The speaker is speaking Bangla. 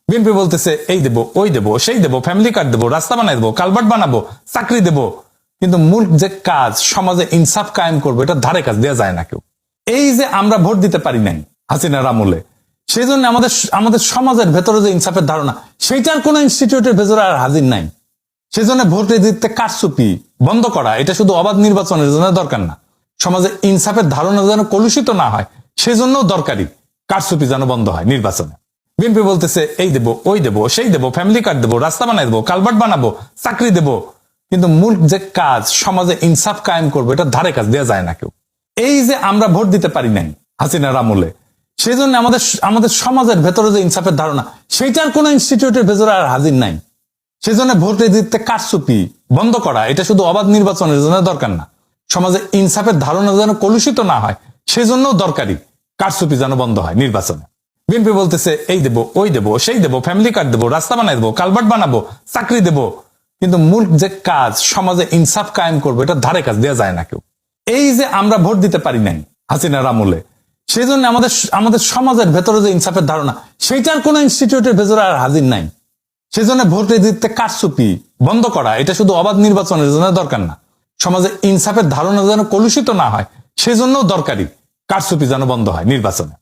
বিএনপি বলতেছে এই দেবো, ওই দেবো, সেই দেবো, ফ্যামিলি কার্ড দেবো, রাস্তা বানাই দেবো, কালভার্ট বানাবো, চাকরি দেবো, কিন্তু মূল যে কাজ সমাজে ইনসাফ কায়েম করবো এটা ধারে কাজ দেওয়া যায় না কেউ। এই যে আমরা ভোট দিতে পারি নাই হাসিনার আমলে, সেই জন্য আমাদের সমাজের ভেতরে যে ইনসাফের ধারণা সেইটার কোন ইনস্টিটিউটের ভেতরে আর হাজির নাই। সেজন্য ভোটে দিতে কারচুপি বন্ধ করা এটা শুধু অবাধ নির্বাচনের জন্য দরকার না, সমাজে ইনসাফের ধারণা যেন কলুষিত না হয় সেজন্য দরকারি কারচুপি যেন বন্ধ হয় নির্বাচনে। বিএনপি বলতেছে এই দেবো, ওই দেবো, সেই দেবো, ফ্যামিলি কার্ড দেবো, রাস্তা বানাই দেবো, কালভার্ট বানাবো, চাকরি দেবো, কিন্তু মূল যে কাজ সমাজে ইনসাফ কায়েম করবো এটা ধারে কাজ দেওয়া যায় না কেউ। এই যে আমরা ভোট দিতে পারি নাই হাসিনার আমলে, সেই জন্য আমাদের সমাজের ভেতরে যে ইনসাফের ধারণা সেইটার কোন ইনস্টিটিউটের ভেতরে আর হাজির নাই। সেজন্য ভোটে দিতে কারচুপি বন্ধ করা এটা শুধু অবাধ নির্বাচনের জন্য দরকার না, সমাজে ইনসাফের ধারণা যেন কলুষিত না হয় সেজন্য দরকারি কারচুপি যেন বন্ধ হয় নির্বাচনে। বিএনপি বলতেছে এই দেবো, ওই দেবো, সেই দেবো, ফ্যামিলি কার্ড দেবো, রাস্তা বানাই দেবো, কালভার্ট বানাবো, চাকরি দেবো, কিন্তু মূল যে কাজ সমাজে ইনসাফ কায়েম করবো এটা ধারে কাজ দেওয়া যায় না কেউ। এই যে আমরা ভোট দিতে পারি নাই হাসিনার আমলে, সেই জন্য আমাদের সমাজের ভেতরে যে ইনসাফের ধারণা সেইটার কোন ইনস্টিটিউটের ভেতরে আর হাজির নাই। সেজন্য ভোটে দিতে কারচুপি বন্ধ করা এটা শুধু অবাধ নির্বাচনের জন্য দরকার না, সমাজে ইনসাফের ধারণা যেন কলুষিত না হয় সেজন্য দরকারি কারচুপি যেন বন্ধ হয় নির্বাচনে।